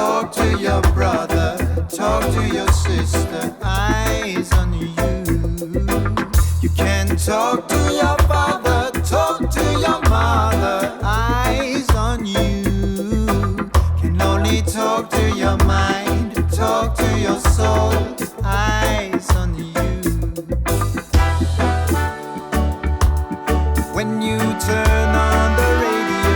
talk to your brother, talk to your sister, eyes on you. You can talk to your father, talk to your mother, eyes on you. Can only talk to your mind, talk to your soul, eyes on you. When you turn on the radio,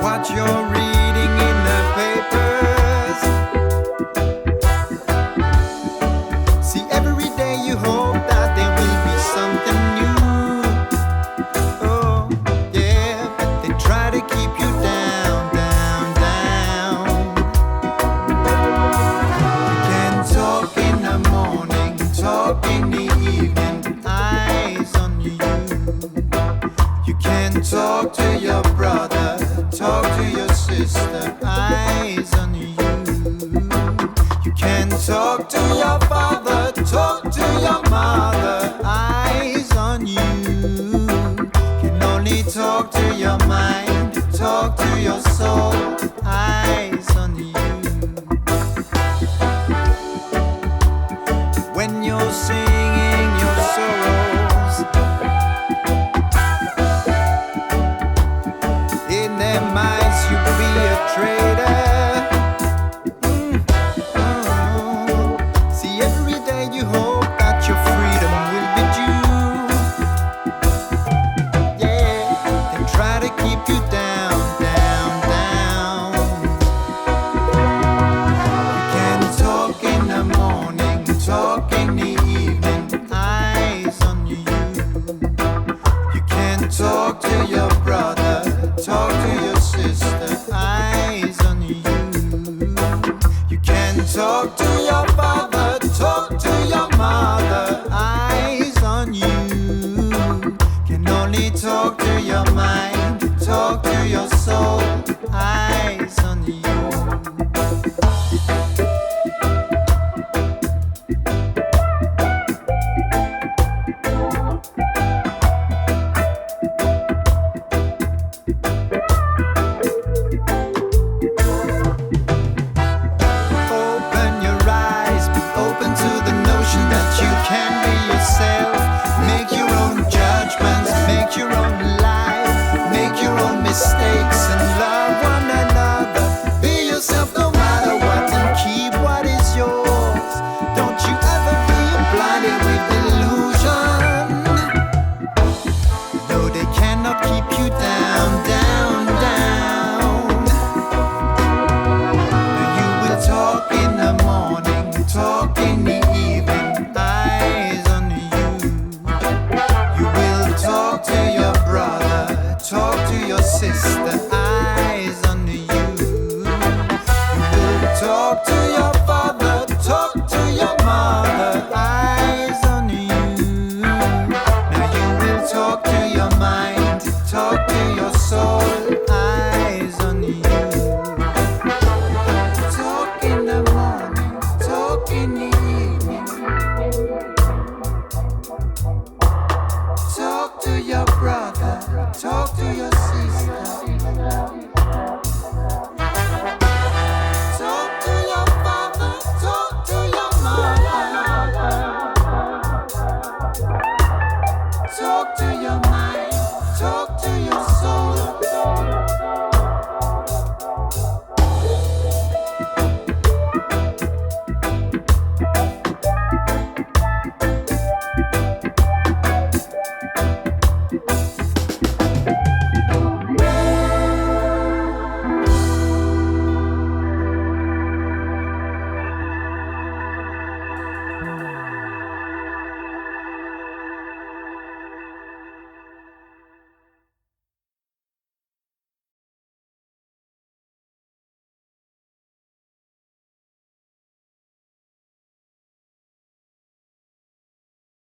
what you're reading in the papers, see every day you hope that there will be something new. Oh yeah, but they try to keep you down, down, down. You can talk in the morning, talk in the evening, eyes on you. You can talk to your brother, talk to your sister, eyes on you. You can talk to your father, talk to your mother, eyes on you. Can only talk to your mind, talk to your soul, eyes on you. When you're singing your sorrows, in their minds you be a traitor. See every day you hope that your freedom will be due. Yeah, they try to keep you down, down, down. You can talk in the morning, talk in the evening, eyes on you. You can talk to your brother, talk to your sister, eyes on you. You can talk to your father, talk to your mother, eyes on you. Can only talk to your mind, talk to your soul, eyes on you. Open your eyes, be open to the notion that you can be yourself. Make your own judgments, make your own life, make your own mistakes and love one another. Be yourself no matter what and keep what is yours. Don't you ever be blinded with illusion. No, they cannot keep you down, down, down. You will talk in the morning, talk in the evening, eyes on you. You will talk to your brother, talk to your sister, eyes on you. You will talk to your father, talk to your mother, eyes on you. Now you will talk to your mind, talk to your soul,